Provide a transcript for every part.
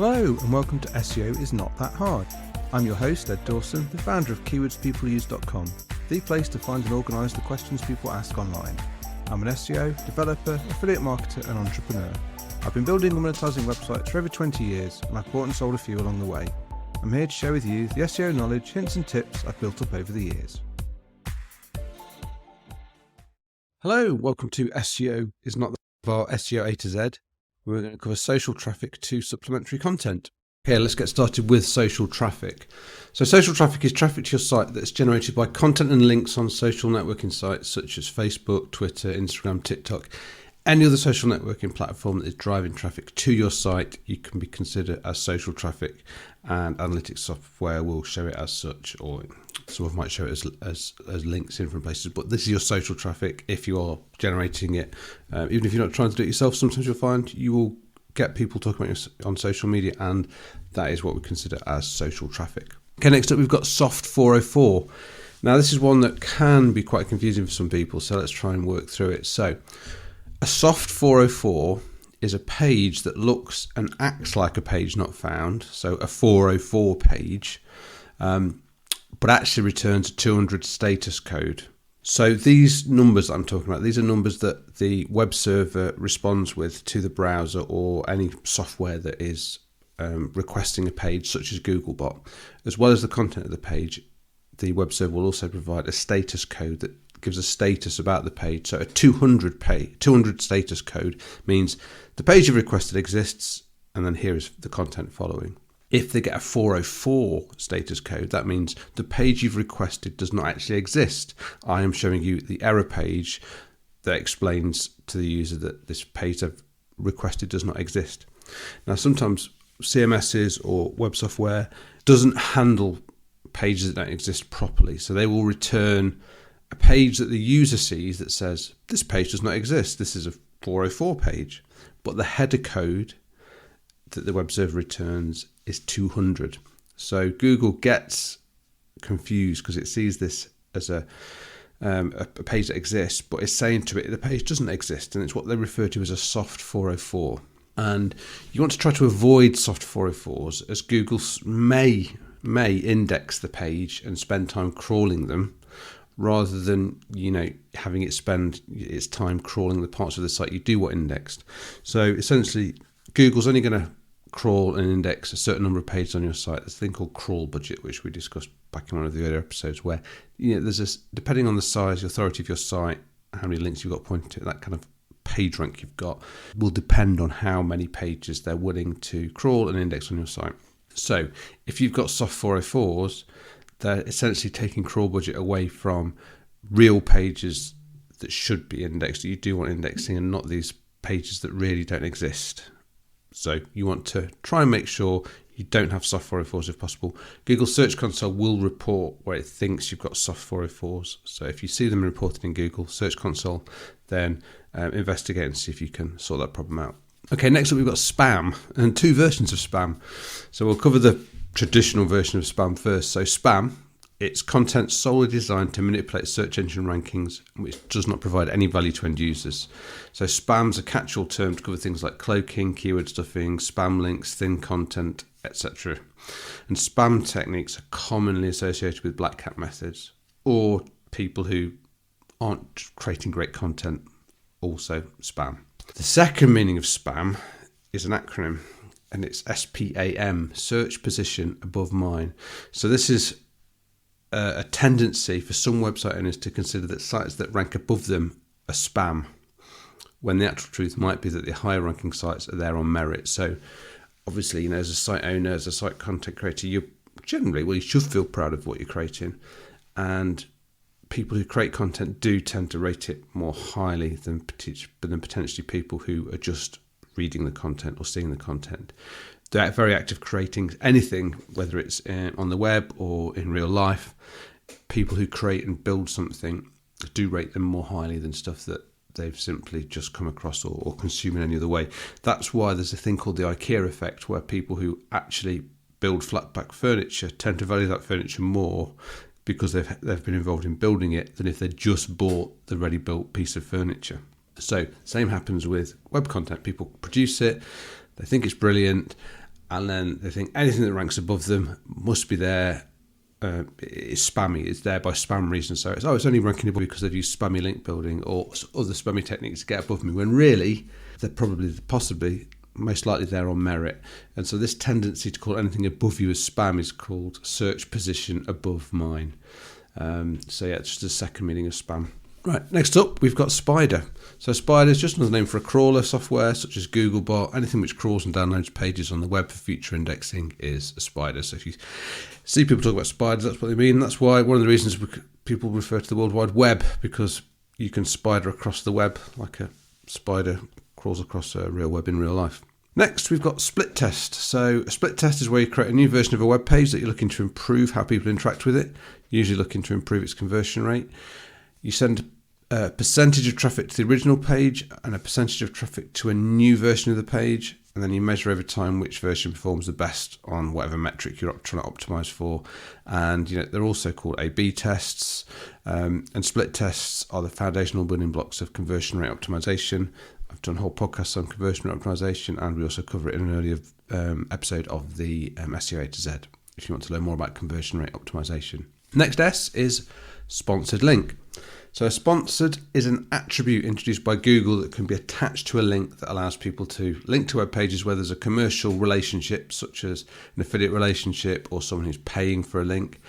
Hello and welcome to SEO is Not That Hard. I'm your host, Ed Dawson, the founder of keywordspeopleuse.com, the place to find and organise the questions people ask online. I'm an SEO, developer, affiliate marketer and entrepreneur. I've been building and monetising websites for over 20 years and I've bought and sold a few along the way. I'm here to share with you the SEO knowledge, hints and tips I've built up over the years. Hello, welcome to SEO is Not That Hard, SEO A to Z. We're going to cover social traffic to supplementary content. Okay, let's get started with social traffic. So social traffic is traffic to your site that's generated by content and links on social networking sites such as Facebook, Twitter, Instagram, TikTok. Any other social networking platform that is driving traffic to your site, you can be considered as social traffic, and analytics software will show it as such, or some of them might show it as links in different places. But this is your social traffic if you are generating it. Even if you're not trying to do it yourself, sometimes you'll find you will get people talking about you on social media, and that is what we consider as social traffic. Okay, next up we've got soft 404. Now this is one that can be quite confusing for some people, so let's try and work through it. So a soft 404 is a page that looks and acts like a page not found, so a 404 page, but actually returns a 200 status code. So these numbers that I'm talking about, these are numbers that the web server responds with to the browser or any software that is requesting a page, such as Googlebot. As well as the content of the page, the web server will also provide a status code that gives a status about the page. So a 200 status code means the page you've requested exists, and then here is the content following. If they get a 404 status code, that means the page you've requested does not actually exist. I am showing you the error page that explains to the user that this page they've requested does not exist. Now, sometimes CMSs or web software doesn't handle pages that don't exist properly. So they will return a page that the user sees that says, this page does not exist. This is a 404 page. But the header code that the web server returns is 200. So Google gets confused because it sees this as a page that exists, but it's saying to it the page doesn't exist, and it's what they refer to as a soft 404. And you want to try to avoid soft 404s, as Google may index the page and spend time crawling them, rather than having it spend its time crawling the parts of the site you do want indexed. So essentially, Google's only going to crawl and index a certain number of pages on your site. There's a thing called crawl budget, which we discussed back in one of the earlier episodes, where there's this, depending on the size, the authority of your site, how many links you've got pointing to it, that kind of page rank you've got will depend on how many pages they're willing to crawl and index on your site. So if you've got soft 404s, they're essentially taking crawl budget away from real pages that should be indexed, that you do want indexing, and not these pages that really don't exist. So you want to try and make sure you don't have soft 404s if possible. Google Search Console will report where it thinks you've got soft 404s. So if you see them reported in Google Search Console, then investigate and see if you can sort that problem out. Okay, next up we've got spam, and two versions of spam. So we'll cover the traditional version of spam first. So spam, it's content solely designed to manipulate search engine rankings, which does not provide any value to end users. So spam's a catch-all term to cover things like cloaking, keyword stuffing, spam links, thin content, etc. And spam techniques are commonly associated with black hat methods, or people who aren't creating great content, also spam. The second meaning of spam is an acronym, and it's SPAM, search position above mine. So this is a tendency for some website owners to consider that sites that rank above them are spam, when the actual truth might be that the higher ranking sites are there on merit. So obviously, as a site owner, as a site content creator, you should feel proud of what you're creating, and people who create content do tend to rate it more highly than potentially people who are just reading the content or seeing the content. They're very active creating anything, whether it's on the web or in real life. People who create and build something do rate them more highly than stuff that they've simply just come across or consume in any other way. That's why there's a thing called the IKEA effect, where people who actually build flat pack furniture tend to value that furniture more because they've been involved in building it than if they just bought the ready built piece of furniture. So same happens with web content. People produce it, they think it's brilliant, and then they think anything that ranks above them must be there. It's spammy. It's there by spam reasons. So it's only ranking above because they've used spammy link building or other spammy techniques to get above me. When really they're possibly, most likely there on merit. And so this tendency to call anything above you as spam is called search position above mine. So yeah, it's just a second meaning of spam. Right, next up we've got Spider. So Spider is just another name for a crawler software such as Googlebot. Anything which crawls and downloads pages on the web for future indexing is a spider. So if you see people talk about spiders, that's what they mean. That's why one of the reasons people refer to the World Wide Web, because you can spider across the web like a spider crawls across a real web in real life. Next, we've got split test. So a split test is where you create a new version of a web page that you're looking to improve how people interact with it, usually looking to improve its conversion rate. You send a percentage of traffic to the original page and a percentage of traffic to a new version of the page, and then you measure over time which version performs the best on whatever metric you're trying to optimize for. And they're also called A/B tests, and split tests are the foundational building blocks of conversion rate optimization. I've done whole podcasts on conversion rate optimization, and we also cover it in an earlier episode of the SEO A to Z if you want to learn more about conversion rate optimization. Next S is sponsored link. So a sponsored is an attribute introduced by Google that can be attached to a link that allows people to link to web pages where there's a commercial relationship, such as an affiliate relationship or someone who's paying for a link,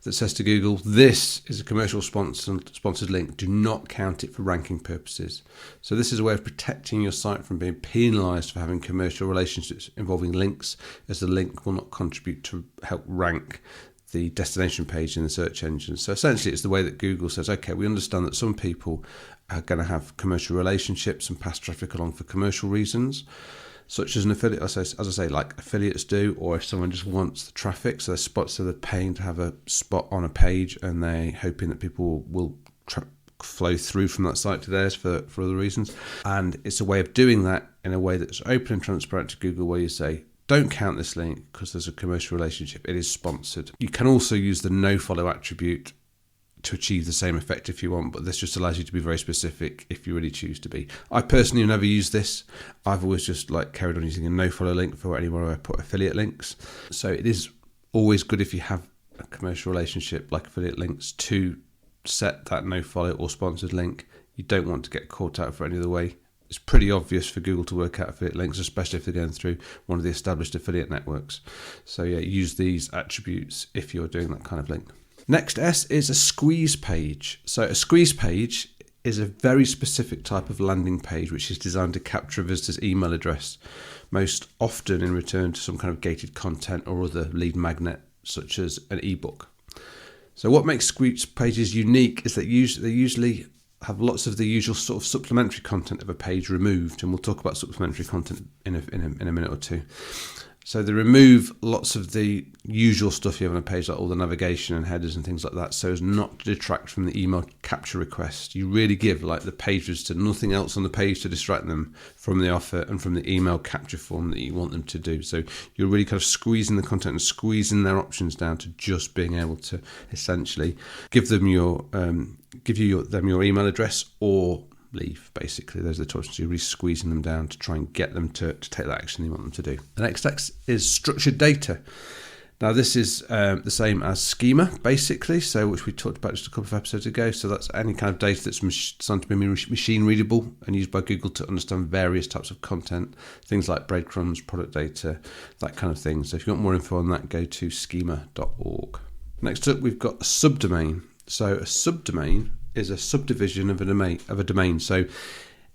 that says to Google, this is a commercial sponsored link, do not count it for ranking purposes. So this is a way of protecting your site from being penalised for having commercial relationships involving links, as the link will not contribute to help rank the destination page in the search engine. So essentially it's the way that Google says, okay, we understand that some people are going to have commercial relationships and pass traffic along for commercial reasons, such as an affiliate, as I say, like affiliates do, or if someone just wants the traffic, so they're paying to have a spot on a page and they're hoping that people will flow through from that site to theirs for other reasons. And it's a way of doing that in a way that's open and transparent to Google, where you say, don't count this link because there's a commercial relationship. It is sponsored. You can also use the nofollow attribute to achieve the same effect if you want, but this just allows you to be very specific if you really choose to be. I personally have never used this. I've always just carried on using a nofollow link for anywhere I put affiliate links. So it is always good if you have a commercial relationship like affiliate links to set that nofollow or sponsored link. You don't want to get caught out for any other way. It's pretty obvious for Google to work out affiliate links, especially if they're going through one of the established affiliate networks. So yeah, use these attributes if you're doing that kind of link. Next S is a squeeze page. So a squeeze page is a very specific type of landing page which is designed to capture a visitor's email address, most often in return to some kind of gated content or other lead magnet, such as an ebook. So what makes squeeze pages unique is that they usually have lots of the usual sort of supplementary content of a page removed, and we'll talk about supplementary content in a minute or two. So they remove lots of the usual stuff you have on a page, like all the navigation and headers and things like that, so as not to detract from the email capture request. You really give the pages to nothing else on the page to distract them from the offer and from the email capture form that you want them to do. So you're really kind of squeezing the content and squeezing their options down to just being able to essentially give them your email address or leave. Basically, those are the options. You're really squeezing them down to try and get them to take that action you want them to do. The next text is structured data. Now this is the same as schema, basically, so which we talked about just a couple of episodes ago. So that's any kind of data that's designed to be machine readable and used by Google to understand various types of content, things like breadcrumbs, product data, that kind of thing. So if you want more info on that, go to schema.org. Next up, we've got a subdomain. So a subdomain is a subdivision of a domain. So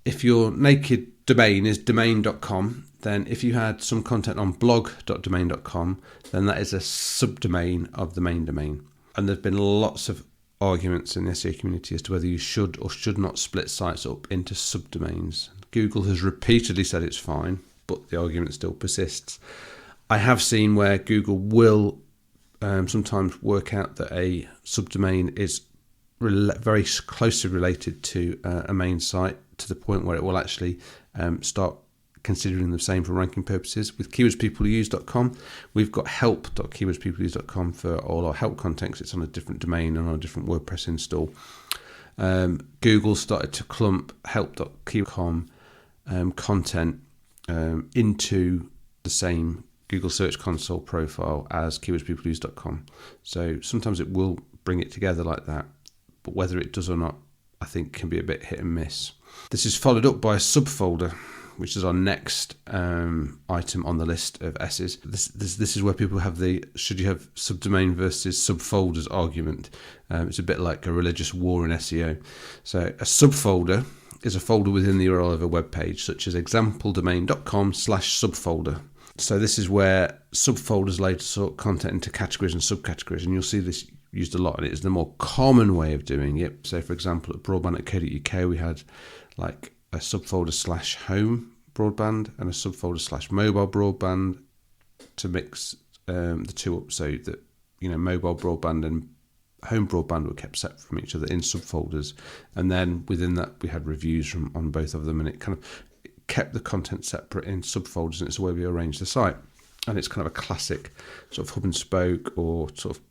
if your naked domain is domain.com, then if you had some content on blog.domain.com, then that is a subdomain of the main domain. And there's been lots of arguments in the SEO community as to whether you should or should not split sites up into subdomains. Google has repeatedly said it's fine, but the argument still persists. I have seen where Google will sometimes work out that a subdomain is very closely related to a main site, to the point where it will actually start considering the same for ranking purposes. With keywordspeopleuse.com, we've got help.keywordspeopleuse.com for all our help content, because it's on a different domain and on a different WordPress install. Google started to clump help.keywords.com content into the same Google Search Console profile as keywordspeopleuse.com. So sometimes it will bring it together like that, but whether it does or not, I think can be a bit hit and miss. This is followed up by a subfolder, which is our next item on the list of S's. This is where people have the should you have subdomain versus subfolders argument. It's a bit like a religious war in SEO. So a subfolder is a folder within the URL of a web page, such as exampledomain.com/subfolder. So this is where subfolders later sort content into categories and subcategories, and you'll see this used a lot, and it is the more common way of doing it. So for example, at broadband.co.uk we had like a subfolder /home broadband and a subfolder /mobile broadband to mix the two up, so that mobile broadband and home broadband were kept separate from each other in subfolders, and then within that we had reviews on both of them, and it kind of kept the content separate in subfolders, and it's the way we arrange the site. And it's kind of a classic sort of hub and spoke or sort of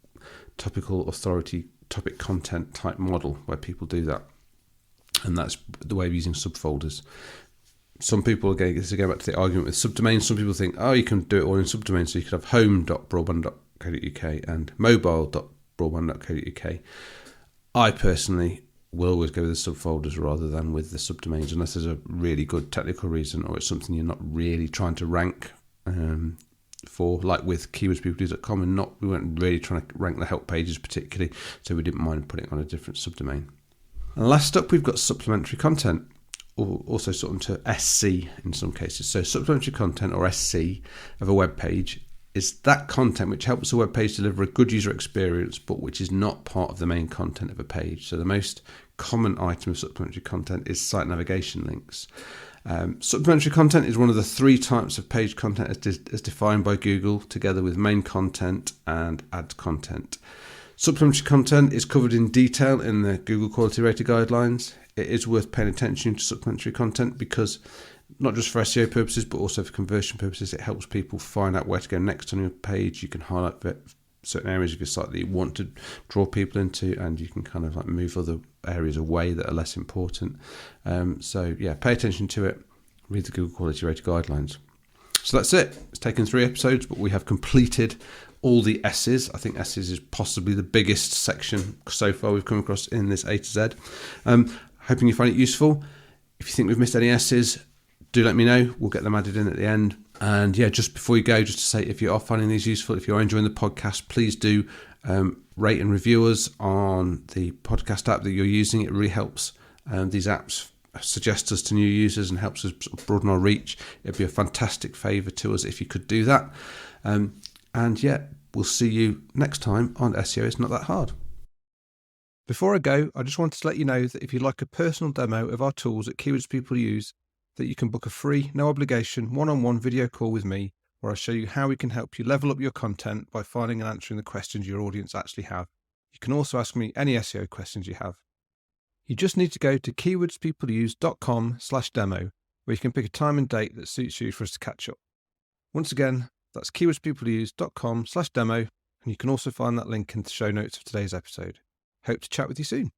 topical authority topic content type model where people do that, and that's the way of using subfolders. Some people, again, this is going back to the argument with subdomains, some people think, you can do it all in subdomains, so you could have home.broadband.co.uk and mobile.broadband.co.uk. I personally will always go with the subfolders rather than with the subdomains, unless there's a really good technical reason or it's something you're not really trying to rank for, like with keywordspeopleuse.com, and we weren't really trying to rank the help pages particularly, so we didn't mind putting it on a different subdomain. And last up, we've got supplementary content, or also sort of to SC in some cases. So supplementary content, or SC, of a web page is that content which helps the web page deliver a good user experience, but which is not part of the main content of a page. So the most common item of supplementary content is site navigation links. Supplementary content is one of the three types of page content as defined by Google, together with main content and ad content. Supplementary content is covered in detail in the Google Quality Rater Guidelines. It is worth paying attention to supplementary content because not just for SEO purposes, but also for conversion purposes, it helps people find out where to go next on your page. You can highlight certain areas of your site that you want to draw people into, and you can kind of like move other areas away that are less important. So yeah, pay attention to it. Read the Google Quality Rater Guidelines. So that's it. It's taken 3 episodes, but we have completed all the S's. I think S's is possibly the biggest section so far we've come across in this A to Z. Hoping you find it useful. If you think we've missed any S's, do let me know. We'll get them added in at the end. And yeah, just before you go, just to say, if you are finding these useful, if you are enjoying the podcast, please do rate and review us on the podcast app that you're using. It really helps these apps suggest us to new users and helps us broaden our reach. It'd be a fantastic favour to us if you could do that. And yeah, we'll see you next time on SEO It's Not That Hard. Before I go, I just wanted to let you know that if you'd like a personal demo of our tools at Keywords People Use, that you can book a free, no obligation, one-on-one video call with me, where I show you how we can help you level up your content by finding and answering the questions your audience actually have. You can also ask me any SEO questions you have. You just need to go to keywordspeopleuse.com/demo, where you can pick a time and date that suits you for us to catch up. Once again, that's keywordspeopleuse.com/demo, and you can also find that link in the show notes of today's episode. Hope to chat with you soon.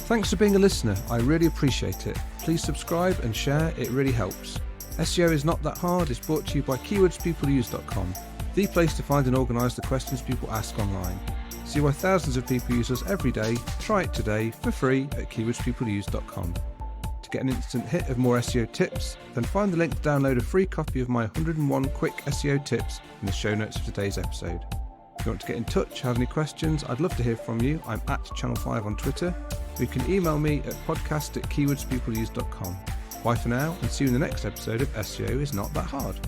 Thanks for being a listener. I really appreciate it. Please subscribe and share. It really helps. SEO Is Not That Hard is brought to you by keywordspeopleuse.com, the place to find and organise the questions people ask online. See why thousands of people use us every day. Try it today for free at keywordspeopleuse.com. To get an instant hit of more SEO tips, then find the link to download a free copy of my 101 quick SEO tips in the show notes of today's episode. If you want to get in touch, have any questions, I'd love to hear from you. I'm at Channel5 on Twitter. You can email me at podcast@keywordspeopleuse.com. Bye for now, and see you in the next episode of SEO Is Not That Hard.